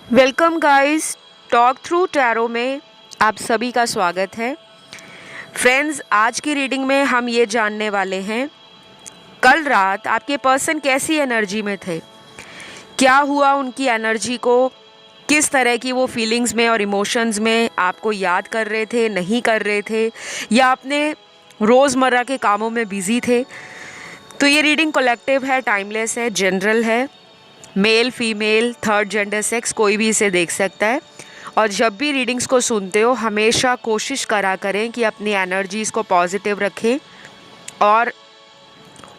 Welcome guys, talk through tarot में आप सभी का स्वागत है। फ्रेंड्स, आज की रीडिंग में हम ये जानने वाले हैं कल रात आपके पर्सन कैसी एनर्जी में थे, क्या हुआ उनकी एनर्जी को, किस तरह की वो फीलिंग्स में और इमोशंस में आपको याद कर रहे थे, नहीं कर रहे थे, या अपने रोज़मर्रा के कामों में बिजी थे। तो ये रीडिंग कलेक्टिव है, टाइमलेस है, जनरल है। Male, female, third gender, sex कोई भी इसे देख सकता है। और जब भी रीडिंग्स को सुनते हो हमेशा कोशिश करा करें कि अपनी एनर्जीज़ को पॉजिटिव रखें और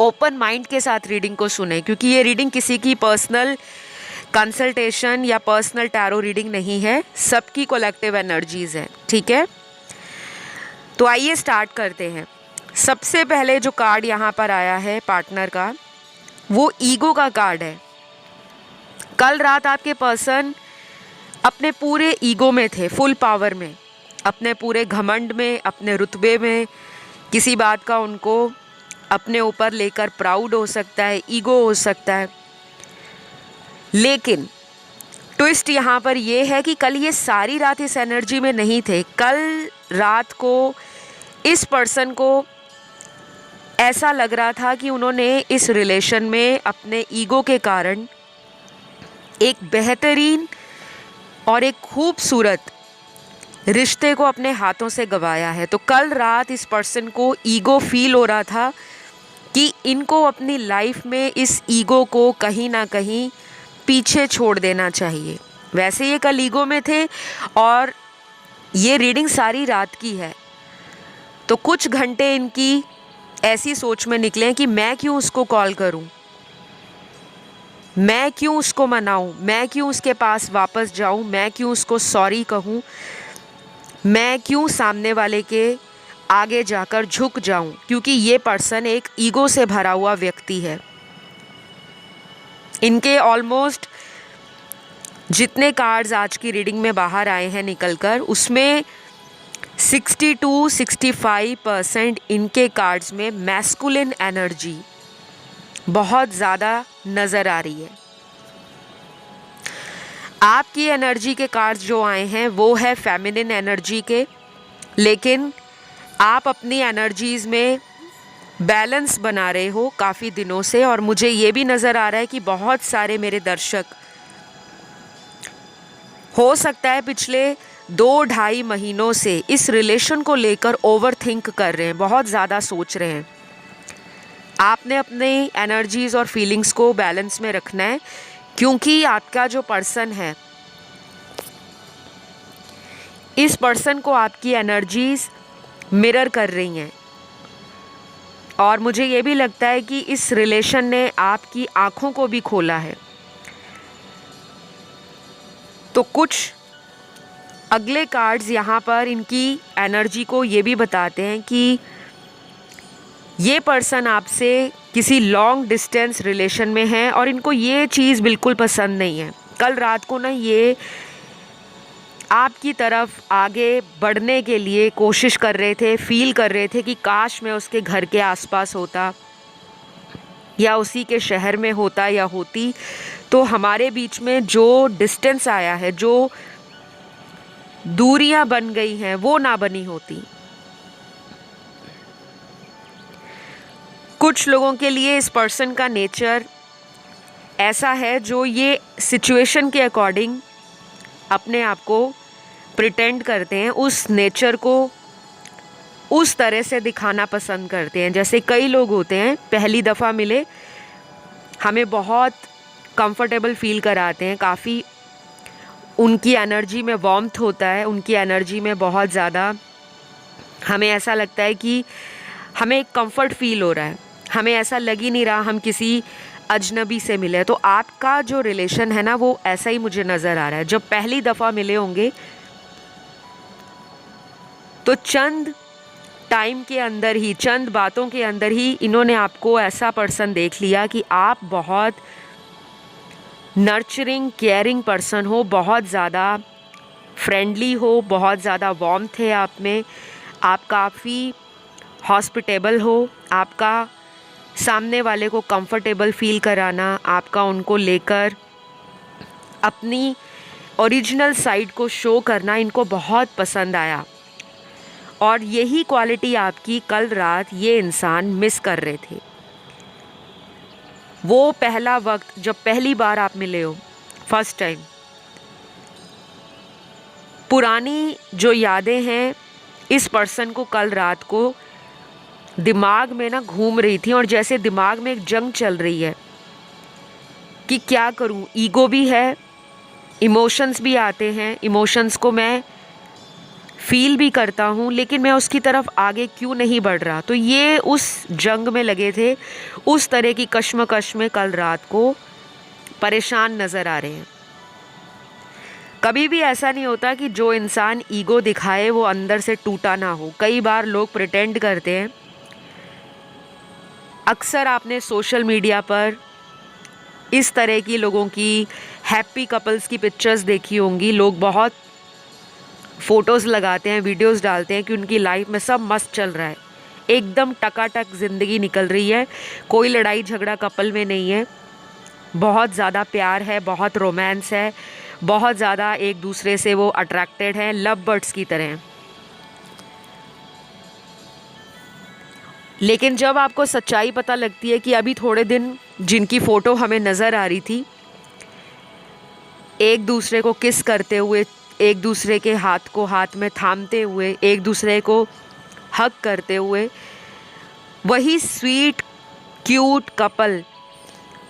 ओपन माइंड के साथ रीडिंग को सुने, क्योंकि ये रीडिंग किसी की पर्सनल कंसल्टेशन या पर्सनल टैरो रीडिंग नहीं है, सबकी कलेक्टिव एनर्जीज़ है। ठीक है, तो आइए स्टार्ट करते हैं। सबसे पहले जो कार्ड यहाँ पर आया है पार्टनर का, वो ईगो का कार्ड है। कल रात आपके पर्सन अपने पूरे ईगो में थे, फुल पावर में, अपने पूरे घमंड में, अपने रुतबे में। किसी बात का उनको अपने ऊपर लेकर प्राउड हो सकता है, ईगो हो सकता है। लेकिन ट्विस्ट यहाँ पर ये है कि कल ये सारी रात इस एनर्जी में नहीं थे। कल रात को इस पर्सन को ऐसा लग रहा था कि उन्होंने इस रिलेशन में अपने ईगो के कारण एक बेहतरीन और एक खूबसूरत रिश्ते को अपने हाथों से गंवाया है। तो कल रात इस पर्सन को ईगो फील हो रहा था कि इनको अपनी लाइफ में इस ईगो को कहीं ना कहीं पीछे छोड़ देना चाहिए। वैसे ये कल ईगो में थे और ये रीडिंग सारी रात की है, तो कुछ घंटे इनकी ऐसी सोच में निकले कि मैं क्यों उसको कॉल करूं, मैं क्यों उसको मनाऊं, मैं क्यों उसके पास वापस जाऊं, मैं क्यों उसको सॉरी कहूं, मैं क्यों सामने वाले के आगे जाकर झुक जाऊं, क्योंकि ये पर्सन एक ईगो से भरा हुआ व्यक्ति है। इनके ऑलमोस्ट जितने कार्ड्स आज की रीडिंग में बाहर आए हैं निकलकर, उसमें 60-65% इनके कार्ड्स में मैस्कुलिन एनर्जी बहुत ज़्यादा नज़र आ रही है। आपकी एनर्जी के कार्ड्स जो आए हैं वो है फेमिनिन एनर्जी के, लेकिन आप अपनी एनर्जीज़ में बैलेंस बना रहे हो काफ़ी दिनों से। और मुझे ये भी नज़र आ रहा है कि बहुत सारे मेरे दर्शक हो सकता है पिछले 2-2.5 महीनों से इस रिलेशन को लेकर ओवर थिंक कर रहे हैं, बहुत ज़्यादा सोच रहे हैं। आपने अपने एनर्जीज़ और फीलिंग्स को बैलेंस में रखना है, क्योंकि आपका जो पर्सन है, इस पर्सन को आपकी एनर्जीज़ मिरर कर रही हैं। और मुझे ये भी लगता है कि इस रिलेशन ने आपकी आँखों को भी खोला है। तो कुछ अगले कार्ड्स यहाँ पर इनकी एनर्जी को ये भी बताते हैं कि ये पर्सन आपसे किसी लॉन्ग डिस्टेंस रिलेशन में है और इनको ये चीज़ बिल्कुल पसंद नहीं है। कल रात को ना ये आपकी तरफ आगे बढ़ने के लिए कोशिश कर रहे थे, फील कर रहे थे कि काश मैं उसके घर के आसपास होता या उसी के शहर में होता या होती, तो हमारे बीच में जो डिस्टेंस आया है, जो दूरियां बन गई हैं, वो ना बनी होती। कुछ लोगों के लिए इस पर्सन का नेचर ऐसा है जो ये सिचुएशन के अकॉर्डिंग अपने आप को प्रिटेंड करते हैं, उस नेचर को उस तरह से दिखाना पसंद करते हैं। जैसे कई लोग होते हैं, पहली दफ़ा मिले हमें बहुत कंफर्टेबल फील कराते हैं, काफ़ी उनकी एनर्जी में वार्मथ होता है, उनकी एनर्जी में बहुत ज़्यादा हमें ऐसा लगता है कि हमें एक कंफर्ट फील हो रहा है, हमें ऐसा लग ही नहीं रहा हम किसी अजनबी से मिले। तो आपका जो रिलेशन है ना, वो ऐसा ही मुझे नज़र आ रहा है। जब पहली दफ़ा मिले होंगे तो चंद टाइम के अंदर ही, चंद बातों के अंदर ही इन्होंने आपको ऐसा पर्सन देख लिया कि आप बहुत नर्चरिंग, केयरिंग पर्सन हो, बहुत ज़्यादा फ्रेंडली हो, बहुत ज़्यादा वार्मथ है आप में, आप काफ़ी हॉस्पिटेबल हो, आपका सामने वाले को कंफर्टेबल फील कराना, आपका उनको लेकर अपनी ओरिजिनल साइड को शो करना इनको बहुत पसंद आया और यही क्वालिटी आपकी कल रात ये इंसान मिस कर रहे थे। वो पहला वक्त जब पहली बार आप मिले हो, फर्स्ट टाइम, पुरानी जो यादें हैं इस पर्सन को कल रात को दिमाग में ना घूम रही थी और जैसे दिमाग में एक जंग चल रही है कि क्या करूं। ईगो भी है, इमोशंस भी आते हैं, इमोशंस को मैं फील भी करता हूँ, लेकिन मैं उसकी तरफ आगे क्यों नहीं बढ़ रहा। तो ये उस जंग में लगे थे, उस तरह की कश्मकश में कल रात को परेशान नज़र आ रहे हैं। कभी भी ऐसा नहीं होता कि जो इंसान ईगो दिखाए वो अंदर से टूटा ना हो। कई बार लोग प्रिटेंड करते हैं। अक्सर आपने सोशल मीडिया पर इस तरह की लोगों की हैप्पी कपल्स की पिक्चर्स देखी होंगी। लोग बहुत फ़ोटोज़ लगाते हैं, वीडियोस डालते हैं कि उनकी लाइफ में सब मस्त चल रहा है, एकदम टकाटक ज़िंदगी निकल रही है, कोई लड़ाई झगड़ा कपल में नहीं है, बहुत ज़्यादा प्यार है, बहुत रोमांस है, बहुत ज़्यादा एक दूसरे से वो अट्रैक्टेड हैं, लव बर्ड्स की तरह। लेकिन जब आपको सच्चाई पता लगती है कि अभी थोड़े दिन जिनकी फ़ोटो हमें नज़र आ रही थी एक दूसरे को किस करते हुए, एक दूसरे के हाथ को हाथ में थामते हुए, एक दूसरे को हग करते हुए, वही स्वीट क्यूट कपल,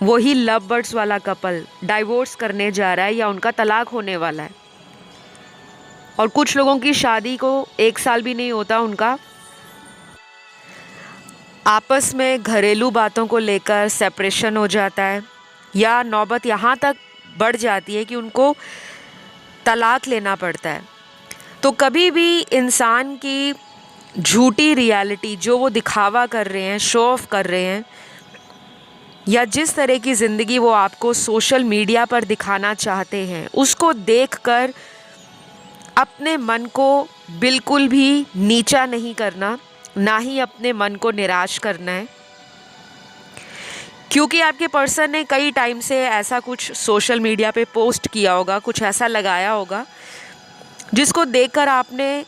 वही लव बर्ड्स वाला कपल डाइवोर्स करने जा रहा है या उनका तलाक होने वाला है। और कुछ लोगों की शादी को 1 साल भी नहीं होता, उनका आपस में घरेलू बातों को लेकर सेपरेशन हो जाता है या नौबत यहाँ तक बढ़ जाती है कि उनको तलाक लेना पड़ता है। तो कभी भी इंसान की झूठी रियलिटी जो वो दिखावा कर रहे हैं, शो ऑफ कर रहे हैं, या जिस तरह की ज़िंदगी वो आपको सोशल मीडिया पर दिखाना चाहते हैं, उसको देखकर अपने मन को बिल्कुल भी नीचा नहीं करना, ना ही अपने मन को निराश करना है। क्योंकि आपके पर्सन ने कई टाइम से ऐसा कुछ सोशल मीडिया पे पोस्ट किया होगा, कुछ ऐसा लगाया होगा जिसको देखकर आपने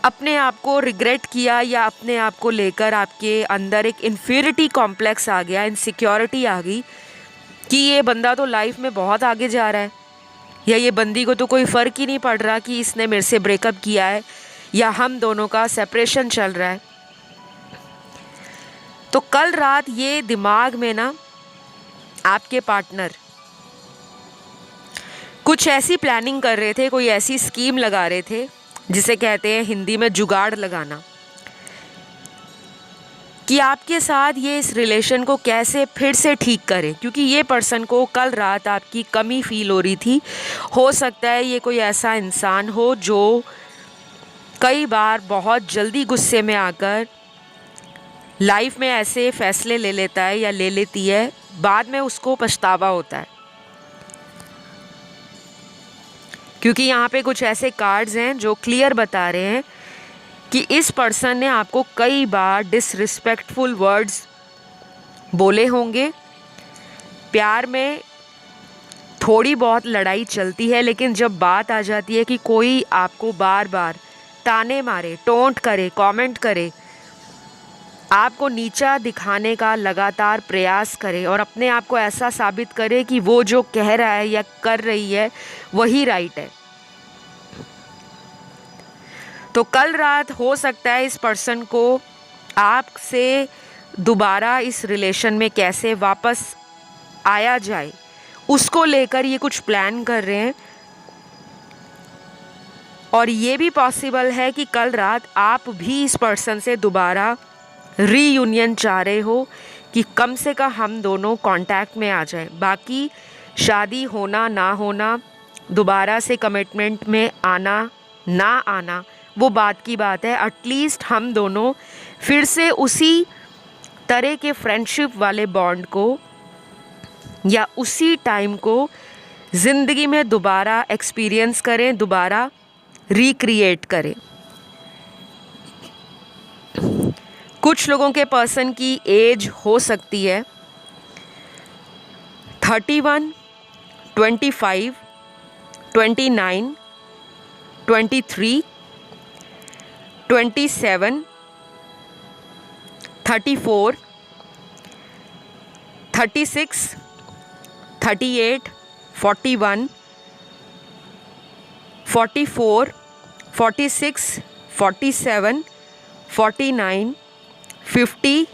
अपने आप को रिग्रेट किया या अपने आप को लेकर आपके अंदर एक इन्फीरिटी कॉम्प्लेक्स आ गया, इनसिक्योरिटी आ गई कि ये बंदा तो लाइफ में बहुत आगे जा रहा है या ये बंदी को तो कोई फ़र्क ही नहीं पड़ रहा कि इसने मेरे से ब्रेकअप किया है या हम दोनों का सेपरेशन चल रहा है। तो कल रात ये दिमाग में ना आपके पार्टनर कुछ ऐसी प्लानिंग कर रहे थे, कोई ऐसी स्कीम लगा रहे थे जिसे कहते हैं हिंदी में जुगाड़ लगाना, कि आपके साथ ये इस रिलेशन को कैसे फिर से ठीक करें। क्योंकि ये पर्सन को कल रात आपकी कमी फील हो रही थी। हो सकता है ये कोई ऐसा इंसान हो जो कई बार बहुत जल्दी गुस्से में आकर लाइफ में ऐसे फ़ैसले ले लेता है या ले लेती है, बाद में उसको पछतावा होता है। क्योंकि यहाँ पे कुछ ऐसे कार्ड्स हैं जो क्लियर बता रहे हैं कि इस पर्सन ने आपको कई बार डिसरिस्पेक्टफुल वर्ड्स बोले होंगे। प्यार में थोड़ी बहुत लड़ाई चलती है, लेकिन जब बात आ जाती है कि कोई आपको बार बार ताने मारे, टोंट करे, कमेंट करे, आपको नीचा दिखाने का लगातार प्रयास करे और अपने आप को ऐसा साबित करे कि वो जो कह रहा है या कर रही है वही राइट है, तो कल रात हो सकता है इस पर्सन को आपसे दोबारा इस रिलेशन में कैसे वापस आया जाए, उसको लेकर ये कुछ प्लान कर रहे हैं। और ये भी पॉसिबल है कि कल रात आप भी इस पर्सन से दोबारा रीयूनियन चाह रहे हो कि कम से कम हम दोनों कांटेक्ट में आ जाएं। बाकी शादी होना ना होना, दोबारा से कमिटमेंट में आना ना आना, वो बात की बात है। एटलीस्ट हम दोनों फिर से उसी तरह के फ्रेंडशिप वाले बॉन्ड को या उसी टाइम को ज़िंदगी में दोबारा एक्सपीरियंस करें, दोबारा रिक्रिएट करें। कुछ लोगों के पर्सन की एज हो सकती है 31, 25 29, 23, 27, 34, 36, 38, 41, 44, 46, 47, 49, 50,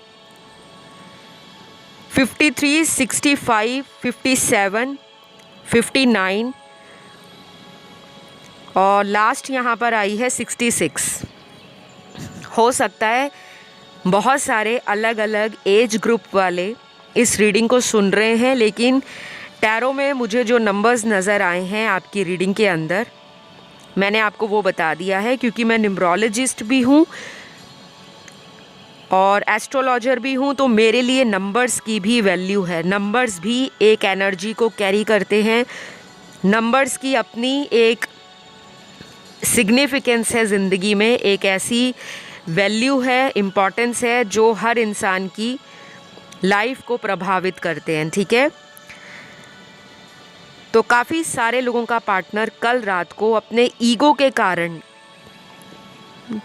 53, 65, 57, 59 और लास्ट यहाँ पर आई है 66। हो सकता है बहुत सारे अलग अलग एज ग्रुप वाले इस रीडिंग को सुन रहे हैं, लेकिन टैरो में मुझे जो नंबर्स नज़र आए हैं आपकी रीडिंग के अंदर, मैंने आपको वो बता दिया है, क्योंकि मैं न्यूमरोलॉजिस्ट भी हूँ और एस्ट्रोलॉजर भी हूँ, तो मेरे लिए नंबर्स की भी वैल्यू है। नंबर्स भी एक एनर्जी को कैरी करते हैं, नंबर्स की अपनी एक सिग्निफिकेंस है ज़िंदगी में, एक ऐसी वैल्यू है, इम्पॉर्टेंस है जो हर इंसान की लाइफ को प्रभावित करते हैं। ठीक है, तो काफ़ी सारे लोगों का पार्टनर कल रात को अपने ईगो के कारण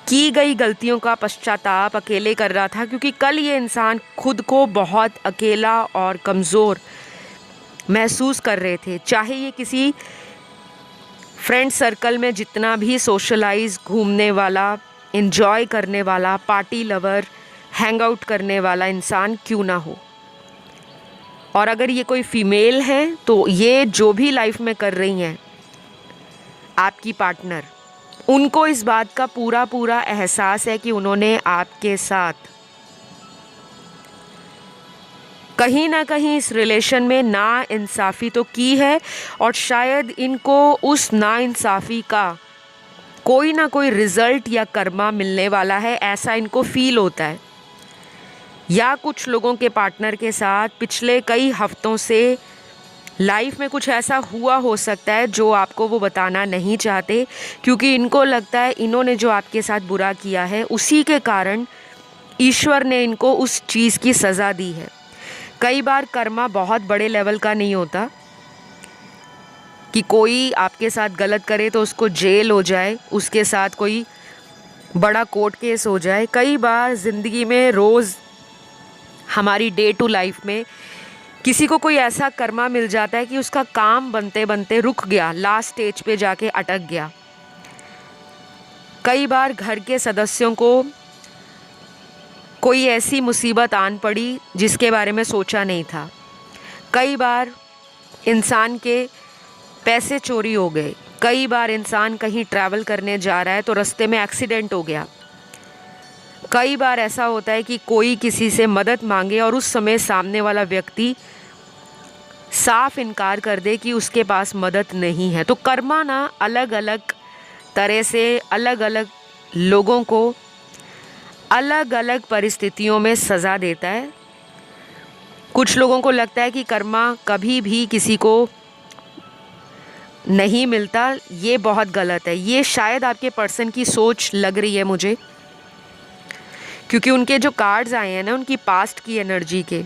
की गई गलतियों का पश्चाताप अकेले कर रहा था, क्योंकि कल ये इंसान खुद को बहुत अकेला और कमज़ोर महसूस कर रहे थे। चाहे ये किसी फ्रेंड सर्कल में जितना भी सोशलाइज, घूमने वाला, एंजॉय करने वाला, पार्टी लवर, हैंग आउट करने वाला इंसान क्यों ना हो, और अगर ये कोई फीमेल है तो ये जो भी लाइफ में कर रही हैं आपकी पार्टनर, उनको इस बात का पूरा पूरा एहसास है कि उन्होंने आपके साथ कहीं ना कहीं इस रिलेशन में नाइंसाफ़ी तो की है, और शायद इनको उस नाइंसाफ़ी का कोई ना कोई रिज़ल्ट या कर्मा मिलने वाला है, ऐसा इनको फील होता है। या कुछ लोगों के पार्टनर के साथ पिछले कई हफ्तों से लाइफ में कुछ ऐसा हुआ हो सकता है जो आपको वो बताना नहीं चाहते, क्योंकि इनको लगता है इन्होंने जो आपके साथ बुरा किया है उसी के कारण ईश्वर ने इनको उस चीज़ की सज़ा दी है। कई बार कर्मा बहुत बड़े लेवल का नहीं होता कि कोई आपके साथ गलत करे तो उसको जेल हो जाए, उसके साथ कोई बड़ा कोर्ट केस हो जाए। कई बार ज़िंदगी में रोज़ हमारी डे टू लाइफ में किसी को कोई ऐसा कर्मा मिल जाता है कि उसका काम बनते बनते रुक गया, लास्ट स्टेज पे जाके अटक गया। कई बार घर के सदस्यों को कोई ऐसी मुसीबत आन पड़ी जिसके बारे में सोचा नहीं था। कई बार इंसान के पैसे चोरी हो गए, कई बार इंसान कहीं ट्रैवल करने जा रहा है तो रास्ते में एक्सीडेंट हो गया। कई बार ऐसा होता है कि कोई किसी से मदद मांगे और उस समय सामने वाला व्यक्ति साफ इनकार कर दे कि उसके पास मदद नहीं है। तो कर्मा ना अलग अलग तरह से अलग अलग लोगों को अलग अलग परिस्थितियों में सज़ा देता है। कुछ लोगों को लगता है कि कर्मा कभी भी किसी को नहीं मिलता, ये बहुत गलत है। ये शायद आपके पर्सन की सोच लग रही है मुझे, क्योंकि उनके जो कार्ड्स आए हैं ना, उनकी पास्ट की एनर्जी के,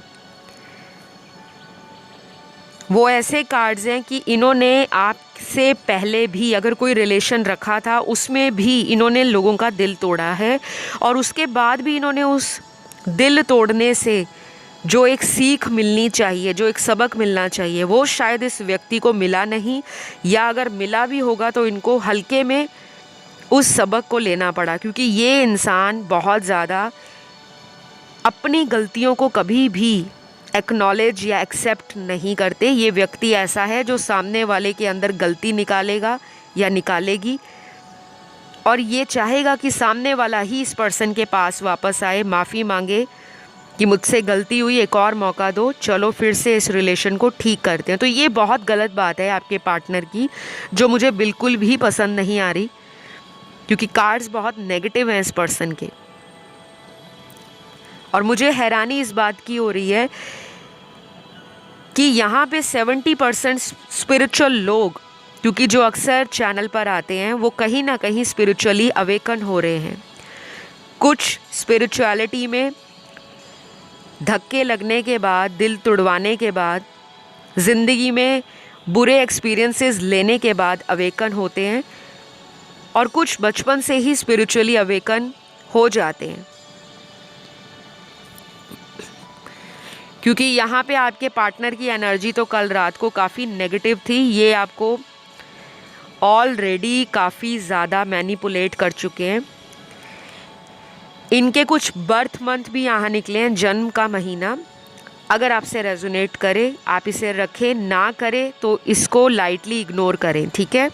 वो ऐसे कार्ड्स हैं कि इन्होंने आपसे पहले भी अगर कोई रिलेशन रखा था उसमें भी इन्होंने लोगों का दिल तोड़ा है, और उसके बाद भी इन्होंने उस दिल तोड़ने से जो एक सीख मिलनी चाहिए, जो एक सबक मिलना चाहिए, वो शायद इस व्यक्ति को मिला नहीं, या अगर मिला भी होगा तो इनको हल्के में उस सबक को लेना पड़ा, क्योंकि ये इंसान बहुत ज़्यादा अपनी गलतियों को कभी भी एक्नॉलेज या एक्सेप्ट नहीं करते। ये व्यक्ति ऐसा है जो सामने वाले के अंदर गलती निकालेगा या निकालेगी, और ये चाहेगा कि सामने वाला ही इस पर्सन के पास वापस आए, माफ़ी मांगे कि मुझसे गलती हुई, एक और मौका दो, चलो फिर से इस रिलेशन को ठीक करते हैं। तो ये बहुत गलत बात है आपके पार्टनर की, जो मुझे बिल्कुल भी पसंद नहीं आ रही, क्योंकि कार्ड्स बहुत नेगेटिव हैं इस पर्सन के। और मुझे हैरानी इस बात की हो रही है कि यहाँ पे 70% स्पिरिचुअल लोग, क्योंकि जो अक्सर चैनल पर आते हैं वो कहीं ना कहीं स्पिरिचुअली अवेकन हो रहे हैं। कुछ स्पिरिचुअलिटी में धक्के लगने के बाद, दिल तुड़वाने के बाद ज़िंदगी में बुरे एक्सपीरियंसेस लेने के बाद अवेकन होते हैं और कुछ बचपन से ही स्पिरिचुअली अवेकन हो जाते हैं, क्योंकि यहाँ पे आपके पार्टनर की एनर्जी तो कल रात को काफ़ी नेगेटिव थी। ये आपको ऑलरेडी काफ़ी ज़्यादा मैनिपुलेट कर चुके हैं। इनके कुछ बर्थ मंथ भी यहाँ निकले हैं, जन्म का महीना। अगर आपसे रेजोनेट करे आप इसे रखें, ना करे तो इसको लाइटली इग्नोर करें, ठीक है।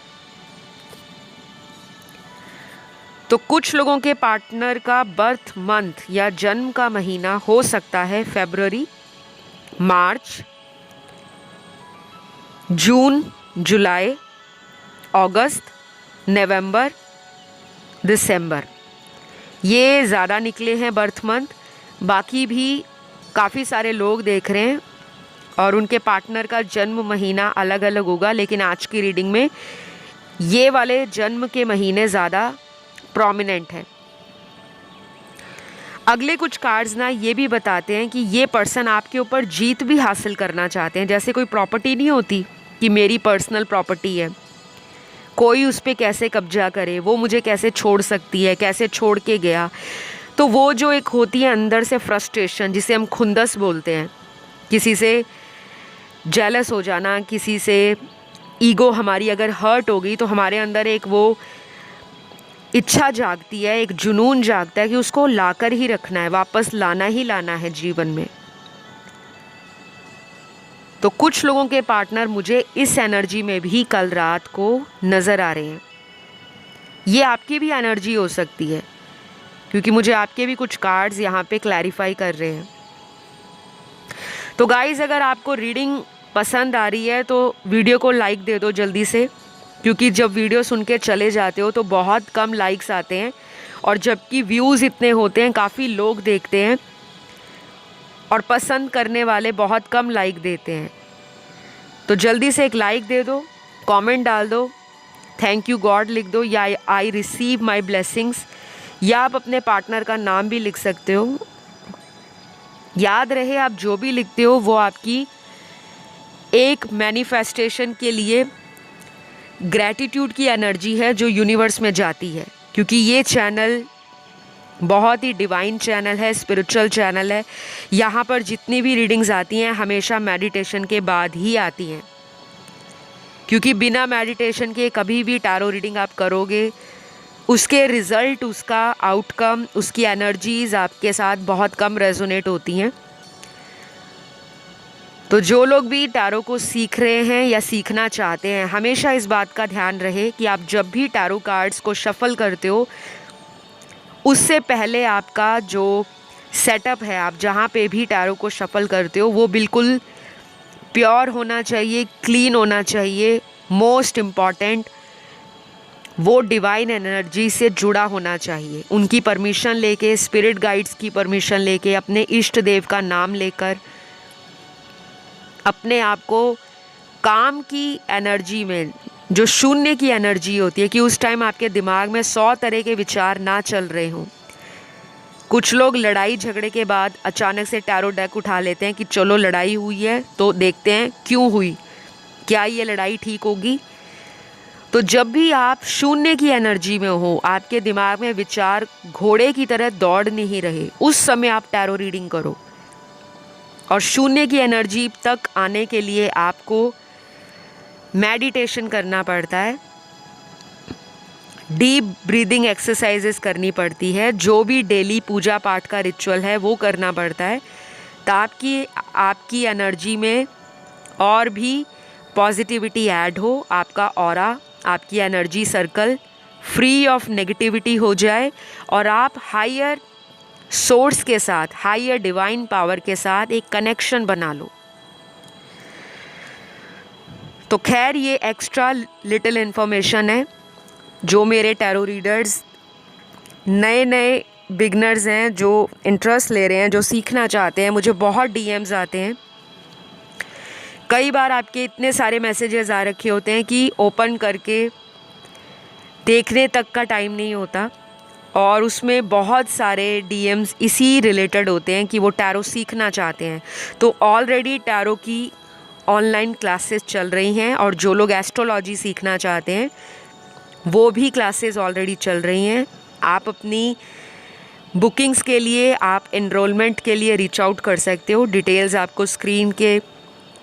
तो कुछ लोगों के पार्टनर का बर्थ मंथ या जन्म का महीना हो सकता है फरवरी, मार्च, जून, जुलाई, अगस्त, नवंबर, दिसंबर। ये ज़्यादा निकले हैं बर्थ मंथ। बाकी भी काफ़ी सारे लोग देख रहे हैं और उनके पार्टनर का जन्म महीना अलग अलग होगा, लेकिन आज की रीडिंग में ये वाले जन्म के महीने ज़्यादा प्रोमिनेंट हैं। अगले कुछ कार्ड्स ना ये भी बताते हैं कि ये पर्सन आपके ऊपर जीत भी हासिल करना चाहते हैं। जैसे कोई प्रॉपर्टी नहीं होती कि मेरी पर्सनल प्रॉपर्टी है, कोई उस पर कैसे कब्जा करे, वो मुझे कैसे छोड़ सकती है, कैसे छोड़ के गया। तो वो जो एक होती है अंदर से फ्रस्ट्रेशन, जिसे हम खुंदस बोलते हैं, किसी से जेलस हो जाना, किसी से ईगो हमारी अगर हर्ट हो गई तो हमारे अंदर एक वो इच्छा जागती है, एक जुनून जागता है कि उसको लाकर ही रखना है, वापस लाना ही लाना है जीवन में। तो कुछ लोगों के पार्टनर मुझे इस एनर्जी में भी कल रात को नज़र आ रहे हैं। ये आपकी भी एनर्जी हो सकती है, क्योंकि मुझे आपके भी कुछ कार्ड्स यहाँ पे क्लैरिफाई कर रहे हैं। तो गाइज़, अगर आपको रीडिंग पसंद आ रही है तो वीडियो को लाइक दे दो जल्दी से, क्योंकि जब वीडियो सुन के चले जाते हो तो बहुत कम लाइक्स आते हैं, और जबकि व्यूज़ इतने होते हैं, काफ़ी लोग देखते हैं और पसंद करने वाले बहुत कम लाइक देते हैं। तो जल्दी से एक लाइक दे दो, कमेंट डाल दो, थैंक यू गॉड लिख दो, या आई रिसीव माय ब्लेसिंग्स, या आप अपने पार्टनर का नाम भी लिख सकते हो। याद रहे, आप जो भी लिखते हो वो आपकी एक मैनिफेस्टेशन के लिए ग्रैटिट्यूड की एनर्जी है जो यूनिवर्स में जाती है, क्योंकि ये चैनल बहुत ही डिवाइन चैनल है, स्पिरिचुअल चैनल है। यहाँ पर जितनी भी रीडिंग्स आती हैं हमेशा मेडिटेशन के बाद ही आती हैं, क्योंकि बिना मेडिटेशन के कभी भी टैरो रीडिंग आप करोगे, उसके रिज़ल्ट, उसका आउटकम, उसकी एनर्जीज़ आपके साथ बहुत कम रेजोनेट होती हैं। तो जो लोग भी टैरो को सीख रहे हैं या सीखना चाहते हैं, हमेशा इस बात का ध्यान रहे कि आप जब भी टैरो कार्ड्स को शफल करते हो, उससे पहले आपका जो सेटअप है, आप जहाँ पे भी टैरो को शफल करते हो, वो बिल्कुल प्योर होना चाहिए, क्लीन होना चाहिए। मोस्ट इम्पॉर्टेंट, वो डिवाइन एनर्जी से जुड़ा होना चाहिए। उनकी परमिशन लेके, स्पिरिट गाइड्स की परमिशन लेके, अपने इष्ट देव का नाम लेकर, अपने आप को काम की एनर्जी में, जो शून्य की एनर्जी होती है, कि उस टाइम आपके दिमाग में 100 तरह के विचार ना चल रहे हों। कुछ लोग लड़ाई झगड़े के बाद अचानक से टैरो डेक उठा लेते हैं कि चलो लड़ाई हुई है तो देखते हैं क्यों हुई, क्या ये लड़ाई ठीक होगी। तो जब भी आप शून्य की एनर्जी में हो, आपके दिमाग में विचार घोड़े की तरह दौड़ नहीं रहे, उस समय आप टैरो रीडिंग करो। और शून्य की एनर्जी तक आने के लिए आपको मेडिटेशन करना पड़ता है, डीप ब्रीदिंग एक्सरसाइजेस करनी पड़ती है, जो भी डेली पूजा पाठ का रिचुअल है वो करना पड़ता है, ताकि आपकी एनर्जी में और भी पॉजिटिविटी ऐड हो, आपका ऑरा, आपकी energy circle free of negativity हो जाए और आप हायर सोर्स के साथ, हायर डिवाइन पावर के साथ एक कनेक्शन बना लो। तो खैर, ये एक्स्ट्रा लिटिल इन्फॉर्मेशन है जो मेरे टैरो रीडर्स, नए नए बिगनर्स हैं जो इंटरेस्ट ले रहे हैं, जो सीखना चाहते हैं। मुझे बहुत डीएम्स आते हैं, कई बार आपके इतने सारे मैसेजेस आ रखे होते हैं कि ओपन करके देखने तक का टाइम नहीं होता, और उसमें बहुत सारे डीएम्स इसी रिलेटेड होते हैं कि वो टैरो सीखना चाहते हैं। तो ऑलरेडी टैरो की ऑनलाइन क्लासेस चल रही हैं, और जो लोग एस्ट्रोलॉजी सीखना चाहते हैं वो भी क्लासेस ऑलरेडी चल रही हैं। आप अपनी बुकिंग्स के लिए, आप एनरोलमेंट के लिए रीच आउट कर सकते हो। डिटेल्स आपको स्क्रीन के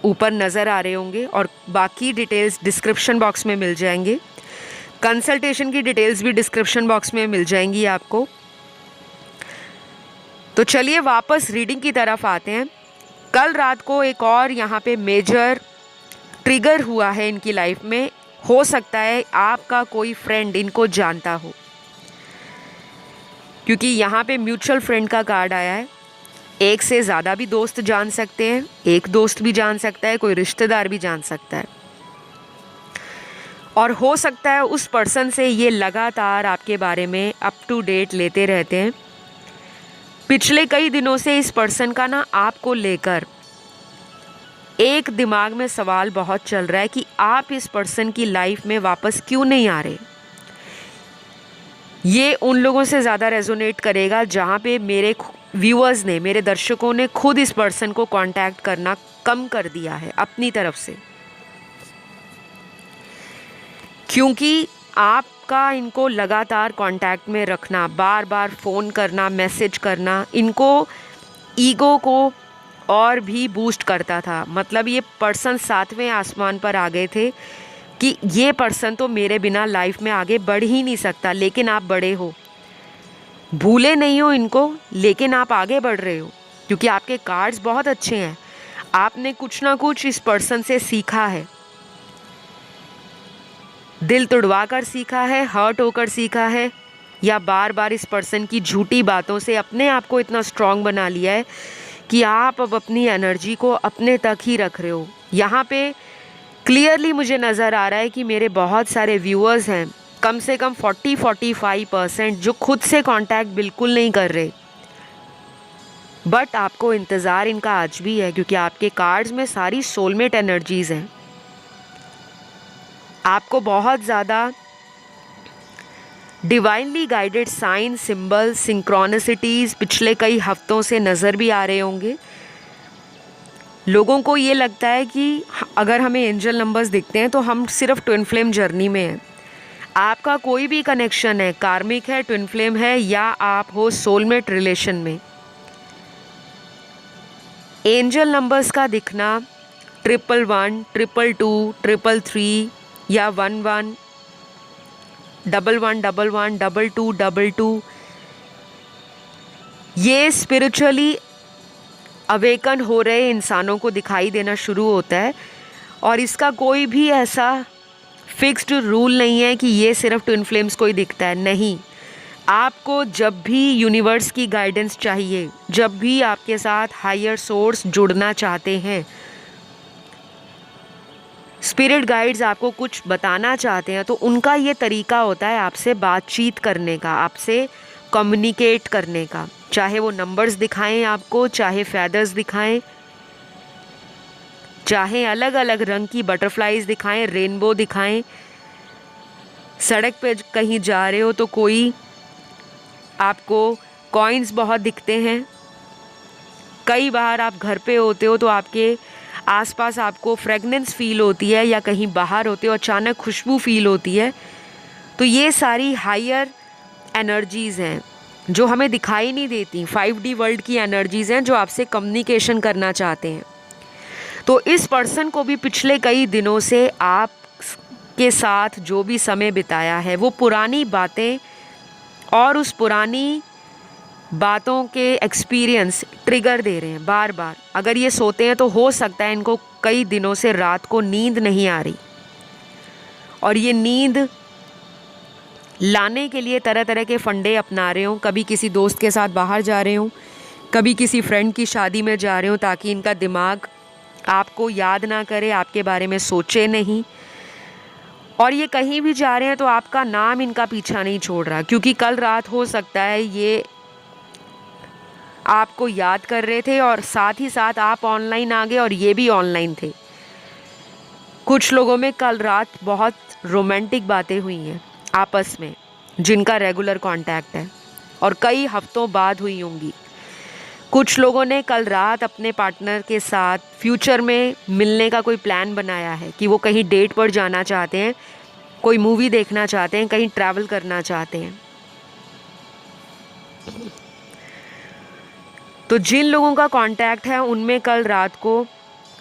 ऊपर नज़र आ रहे होंगे और बाकी डिटेल्स डिस्क्रिप्शन बॉक्स में मिल जाएंगे। कंसल्टेशन की डिटेल्स भी डिस्क्रिप्शन बॉक्स में मिल जाएंगी आपको। तो चलिए वापस रीडिंग की तरफ आते हैं। कल रात को एक और यहाँ पे मेजर ट्रिगर हुआ है इनकी लाइफ में। हो सकता है आपका कोई फ्रेंड इनको जानता हो, क्योंकि यहाँ पे म्यूचुअल फ्रेंड का कार्ड आया है। एक से ज़्यादा भी दोस्त जान सकते हैं, एक दोस्त भी जान सकता है, कोई रिश्तेदार भी जान सकता है। और हो सकता है उस पर्सन से ये लगातार आपके बारे में अप टू डेट लेते रहते हैं। पिछले कई दिनों से इस पर्सन का ना आपको लेकर एक दिमाग में सवाल बहुत चल रहा है कि आप इस पर्सन की लाइफ में वापस क्यों नहीं आ रहे। ये उन लोगों से ज़्यादा रेजोनेट करेगा जहाँ पे मेरे व्यूअर्स ने, मेरे दर्शकों ने खुद इस पर्सन को कांटेक्ट करना कम कर दिया है अपनी तरफ से, क्योंकि आपका इनको लगातार कांटेक्ट में रखना, बार बार फ़ोन करना, मैसेज करना, इनको ईगो को और भी बूस्ट करता था। मतलब ये पर्सन 7वें आसमान पर आ गए थे कि ये पर्सन तो मेरे बिना लाइफ में आगे बढ़ ही नहीं सकता, लेकिन आप बड़े हो, भूले नहीं हो इनको, लेकिन आप आगे बढ़ रहे हो क्योंकि आपके कार्ड्स बहुत अच्छे हैं। आपने कुछ ना कुछ इस पर्सन से सीखा है, दिल तुड़वा कर सीखा है, हर्ट होकर सीखा है, या बार बार इस पर्सन की झूठी बातों से अपने आप को इतना स्ट्रांग बना लिया है कि आप अब अपनी एनर्जी को अपने तक ही रख रहे हो। यहाँ पे क्लियरली मुझे नज़र आ रहा है कि मेरे बहुत सारे व्यूअर्स हैं, कम से कम 40-45%, जो खुद से कांटेक्ट बिल्कुल नहीं कर रहे। बट आपको इंतज़ार इनका आज भी है, क्योंकि आपके कार्ड्स में सारी सोलमेट एनर्जीज़ हैं। आपको बहुत ज़्यादा divinely guided sign, symbol, synchronicities पिछले कई हफ्तों से नज़र भी आ रहे होंगे। लोगों को ये लगता है कि अगर हमें एंजल नंबर्स दिखते हैं तो हम सिर्फ ट्विन फ्लेम जर्नी में हैं। आपका कोई भी कनेक्शन है, कार्मिक है, ट्विन फ्लेम है, या आप हो सोलमेट रिलेशन में, एंजल नंबर्स का दिखना 111, 222, 333 या 11, 11, 11, 22, 22, ये स्पिरिचुअली अवेकन हो रहे इंसानों को दिखाई देना शुरू होता है। और इसका कोई भी ऐसा फिक्स्ड रूल नहीं है कि ये सिर्फ ट्विन फ्लेम्स को ही दिखता है। नहीं, आपको जब भी यूनिवर्स की गाइडेंस चाहिए, जब भी आपके साथ हायर सोर्स जुड़ना चाहते हैं, स्पिरिट गाइड्स आपको कुछ बताना चाहते हैं, तो उनका ये तरीका होता है आपसे बातचीत करने का, आपसे कम्युनिकेट करने का। चाहे वो नंबर्स दिखाएं आपको, चाहे फैदर्स दिखाएं, चाहे अलग अलग रंग की बटरफ्लाइज दिखाएं, रेनबो दिखाएं। सड़क पे कहीं जा रहे हो तो कोई आपको कॉइन्स बहुत दिखते हैं। कई बार आप घर पे होते हो तो आपके आसपास आपको फ्रेगनेंस फील होती है, या कहीं बाहर होते हो अचानक खुशबू फील होती है। तो ये सारी हायर एनर्जीज़ हैं जो हमें दिखाई नहीं देती। 5D वर्ल्ड की एनर्जीज़ हैं जो आपसे कम्युनिकेशन करना चाहते हैं। तो इस पर्सन को भी पिछले कई दिनों से आप के साथ जो भी समय बिताया है, वो पुरानी बातें और उस पुरानी बातों के एक्सपीरियंस ट्रिगर दे रहे हैं बार बार। अगर ये सोते हैं तो हो सकता है इनको कई दिनों से रात को नींद नहीं आ रही, और ये नींद लाने के लिए तरह तरह के फंडे अपना रहे हो। कभी किसी दोस्त के साथ बाहर जा रहे हो, कभी किसी फ्रेंड की शादी में जा रहे हो, ताकि इनका दिमाग आपको याद ना करे, आपके बारे में सोचे नहीं। और ये कहीं भी जा रहे हैं तो आपका नाम इनका पीछा नहीं छोड़ रहा, क्योंकि कल रात हो सकता है ये आपको याद कर रहे थे और साथ ही साथ आप ऑनलाइन आ गए और ये भी ऑनलाइन थे। कुछ लोगों में कल रात बहुत रोमांटिक बातें हुई हैं आपस में, जिनका रेगुलर कांटेक्ट है, और कई हफ्तों बाद हुई होंगी। कुछ लोगों ने कल रात अपने पार्टनर के साथ फ्यूचर में मिलने का कोई प्लान बनाया है कि वो कहीं डेट पर जाना चाहते हैं, कोई मूवी देखना चाहते हैं, कहीं ट्रैवल करना चाहते हैं। तो जिन लोगों का कांटेक्ट है उनमें कल रात को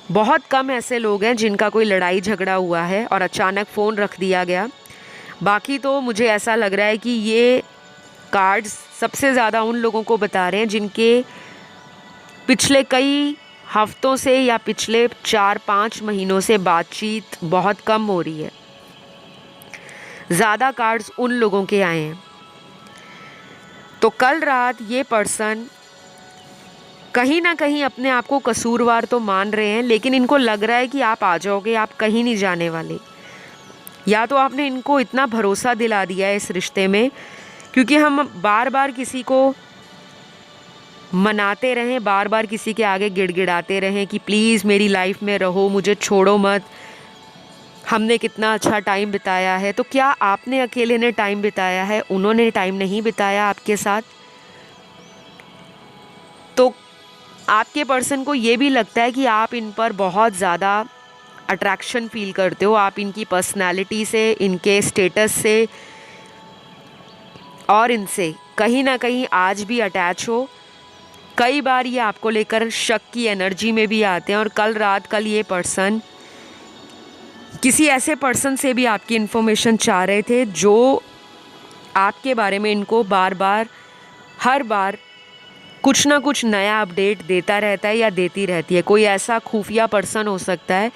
बहुत कम ऐसे लोग हैं जिनका कोई लड़ाई झगड़ा हुआ है और अचानक फ़ोन रख दिया गया। बाकी तो मुझे ऐसा लग रहा है कि ये कार्ड्स सबसे ज़्यादा उन लोगों को बता रहे हैं जिनके पिछले कई हफ्तों से या पिछले 4-5 महीनों से बातचीत बहुत कम हो रही है। ज़्यादा कार्ड्स उन लोगों के आए हैं। तो कल रात ये पर्सन कहीं ना कहीं अपने आप को कसूरवार तो मान रहे हैं, लेकिन इनको लग रहा है कि आप आ जाओगे, आप कहीं नहीं जाने वाले। या तो आपने इनको इतना भरोसा दिला दिया है इस रिश्ते में, क्योंकि हम बार बार किसी को मनाते रहें, बार बार किसी के आगे गिड़गिड़ाते रहें कि प्लीज़ मेरी लाइफ में रहो, मुझे छोड़ो मत, हमने कितना अच्छा टाइम बिताया है। तो क्या आपने अकेले ने टाइम बिताया है, उन्होंने टाइम नहीं बिताया आपके साथ? तो आपके पर्सन को ये भी लगता है कि आप इन पर बहुत ज़्यादा अट्रैक्शन फील करते हो, आप इनकी पर्सनालिटी से, इनके स्टेटस से और इनसे कहीं ना कहीं आज भी अटैच हो। कई बार ये आपको लेकर शक की एनर्जी में भी आते हैं। और कल ये पर्सन किसी ऐसे पर्सन से भी आपकी इन्फॉर्मेशन चाह रहे थे जो आपके बारे में इनको बार बार हर बार कुछ ना कुछ नया अपडेट देता रहता है या देती रहती है। कोई ऐसा खुफिया पर्सन हो सकता है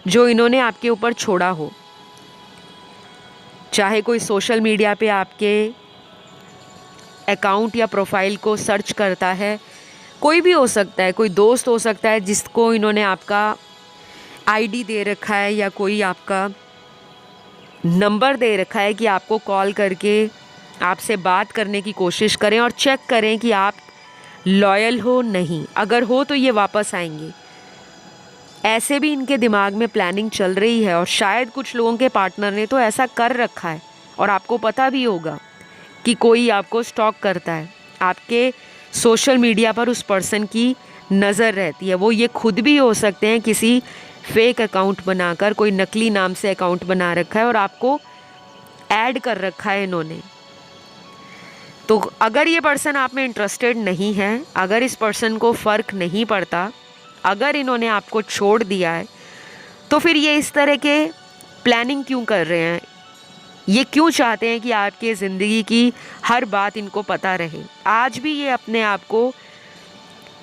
जो इन्होंने आपके ऊपर छोड़ा हो, चाहे कोई सोशल मीडिया पे आपके अकाउंट या प्रोफाइल को सर्च करता है, कोई भी हो सकता है, कोई दोस्त हो सकता है जिसको इन्होंने आपका आईडी दे रखा है या कोई आपका नंबर दे रखा है कि आपको कॉल करके आपसे बात करने की कोशिश करें और चेक करें कि आप लॉयल हो नहीं। अगर हो तो ये वापस आएंगे। ऐसे भी इनके दिमाग में प्लानिंग चल रही है और शायद कुछ लोगों के पार्टनर ने तो ऐसा कर रखा है और आपको पता भी होगा कि कोई आपको स्टॉक करता है। आपके सोशल मीडिया पर उस पर्सन की नज़र रहती है। वो ये खुद भी हो सकते हैं किसी फेक अकाउंट बनाकर, कोई नकली नाम से अकाउंट बना रखा है और आपको ऐड कर रखा है इन्होंने। तो अगर ये पर्सन आप में इंटरेस्टेड नहीं है, अगर इस पर्सन को फ़र्क नहीं पड़ता, अगर इन्होंने आपको छोड़ दिया है, तो फिर ये इस तरह के प्लानिंग क्यों कर रहे हैं? ये क्यों चाहते हैं कि आपके ज़िंदगी की हर बात इनको पता रहे? आज भी ये अपने आप को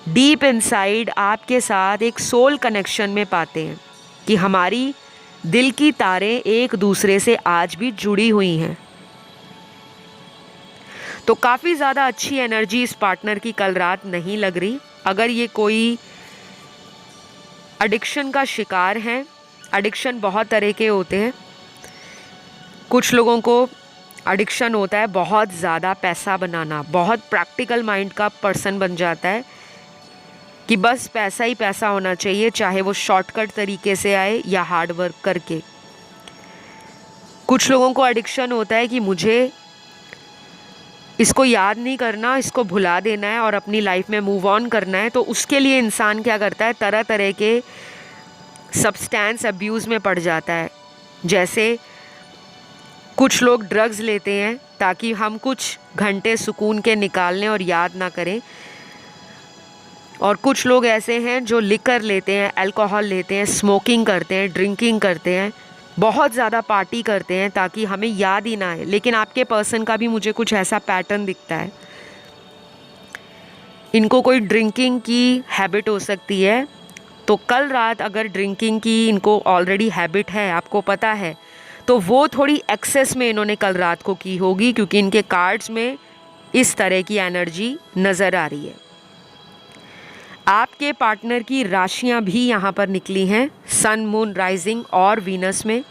डीप इनसाइड आपके साथ एक सोल कनेक्शन में पाते हैं कि हमारी दिल की तारें एक दूसरे से आज भी जुड़ी हुई हैं। तो काफ़ी ज़्यादा अच्छी एनर्जी इस पार्टनर की कल रात नहीं लग रही। अगर ये कोई एडिक्शन का शिकार है, एडिक्शन बहुत तरह के होते हैं। कुछ लोगों को एडिक्शन होता है बहुत ज़्यादा पैसा बनाना, बहुत प्रैक्टिकल माइंड का पर्सन बन जाता है कि बस पैसा ही पैसा होना चाहिए, चाहे वो शॉर्टकट तरीके से आए या हार्ड वर्क करके। कुछ लोगों को एडिक्शन होता है कि मुझे इसको याद नहीं करना, इसको भुला देना है और अपनी लाइफ में मूव ऑन करना है। तो उसके लिए इंसान क्या करता है, तरह तरह के सब्सटेंस अब्यूज़ में पड़ जाता है। जैसे कुछ लोग ड्रग्स लेते हैं ताकि हम कुछ घंटे सुकून के निकाल लें और याद ना करें, और कुछ लोग ऐसे हैं जो लिकर लेते हैं, अल्कोहल लेते हैं, स्मोकिंग करते हैं, ड्रिंकिंग करते हैं, बहुत ज़्यादा पार्टी करते हैं ताकि हमें याद ही ना आए। लेकिन आपके पर्सन का भी मुझे कुछ ऐसा पैटर्न दिखता है। इनको कोई ड्रिंकिंग की हैबिट हो सकती है। तो कल रात अगर ड्रिंकिंग की इनको ऑलरेडी हैबिट है, आपको पता है, तो वो थोड़ी एक्सेस में इन्होंने कल रात को की होगी, क्योंकि इनके कार्ड्स में इस तरह की एनर्जी नज़र आ रही है। आपके पार्टनर की राशियां भी यहाँ पर निकली हैं, सन, मून, राइजिंग और वीनस में।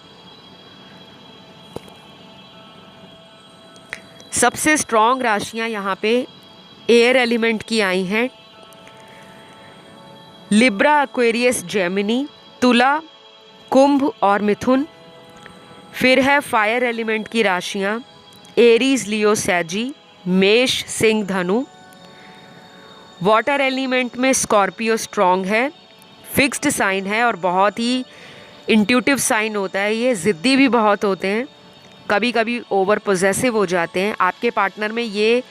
सबसे स्ट्रॉन्ग राशियां यहाँ पे एयर एलिमेंट की आई हैं। लिब्रा, एक्वेरियस, जेमिनी, तुला, कुंभ और मिथुन। फिर है फायर एलिमेंट की राशियां एरीज, लियो, सैजी, मेष, सिंह, धनु। वाटर एलिमेंट में स्कॉर्पियो स्ट्रॉन्ग है, फिक्स्ड साइन है और बहुत ही इंट्यूटिव साइन होता है। ये ज़िद्दी भी बहुत होते हैं, कभी कभी ओवर पोजेसिव हो जाते हैं। आपके पार्टनर में ये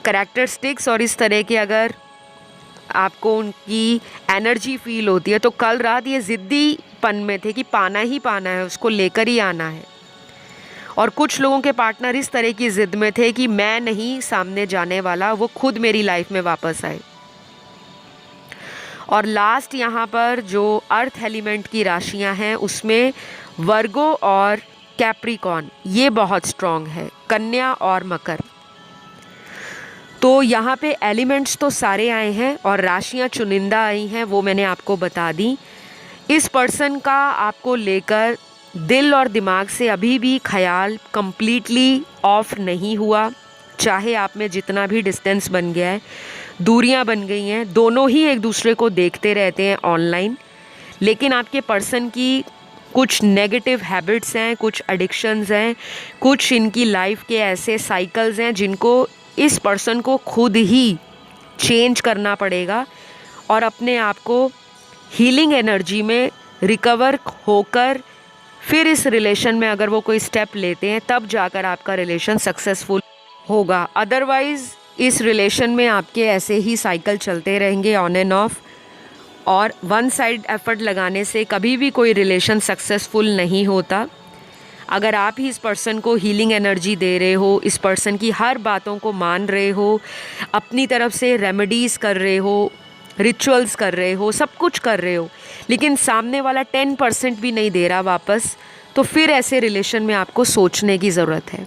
करैक्टरिस्टिक्स और इस तरह के अगर आपको उनकी एनर्जी फील होती है तो कल रात ये ज़िद्दीपन में थे कि पाना ही पाना है, उसको लेकर ही आना है। और कुछ लोगों के पार्टनर इस तरह की ज़िद में थे कि मैं नहीं सामने जाने वाला, वो खुद मेरी लाइफ में वापस आए। और लास्ट यहाँ पर जो अर्थ एलिमेंट की राशियाँ हैं उसमें वर्गो और कैप्रिकॉर्न ये बहुत स्ट्रॉन्ग है, कन्या और मकर। तो यहाँ पे एलिमेंट्स तो सारे आए हैं और राशियाँ चुनिंदा आई हैं, वो मैंने आपको बता दी। इस पर्सन का आपको लेकर दिल और दिमाग से अभी भी ख्याल कंप्लीटली ऑफ नहीं हुआ, चाहे आप में जितना भी डिस्टेंस बन गया है, दूरियां बन गई हैं, दोनों ही एक दूसरे को देखते रहते हैं ऑनलाइन, लेकिन आपके पर्सन की कुछ नेगेटिव हैबिट्स हैं, कुछ एडिक्शंस हैं, कुछ इनकी लाइफ के ऐसे साइकिल्स हैं जिनको इस पर्सन को खुद ही चेंज करना पड़ेगा और अपने आप को हीलिंग एनर्जी में रिकवर होकर फिर इस रिलेशन में अगर वो कोई स्टेप लेते हैं तब जाकर आपका रिलेशन सक्सेसफुल होगा। अदरवाइज़ इस रिलेशन में आपके ऐसे ही साइकिल चलते रहेंगे ऑन एंड ऑफ, और वन साइड एफर्ट लगाने से कभी भी कोई रिलेशन सक्सेसफुल नहीं होता। अगर आप ही इस पर्सन को हीलिंग एनर्जी दे रहे हो, इस पर्सन की हर बातों को मान रहे हो, अपनी तरफ से रेमेडीज़ कर रहे हो, रिचुअल्स कर रहे हो, सब कुछ कर रहे हो, लेकिन सामने वाला 10% भी नहीं दे रहा वापस, तो फिर ऐसे रिलेशन में आपको सोचने की ज़रूरत है।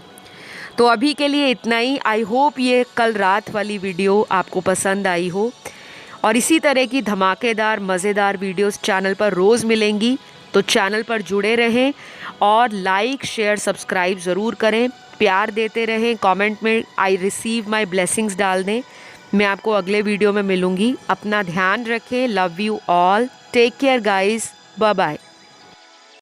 तो अभी के लिए इतना ही। आई होप ये कल रात वाली वीडियो आपको पसंद आई हो, और इसी तरह की धमाकेदार मज़ेदार वीडियोस चैनल पर रोज़ मिलेंगी, तो चैनल पर जुड़े रहें और लाइक शेयर सब्सक्राइब ज़रूर करें, प्यार देते रहें, कमेंट में आई रिसीव माई ब्लेसिंग्स डाल दें। मैं आपको अगले वीडियो में मिलूँगी। अपना ध्यान रखें। Love you all, take care guys, bye bye.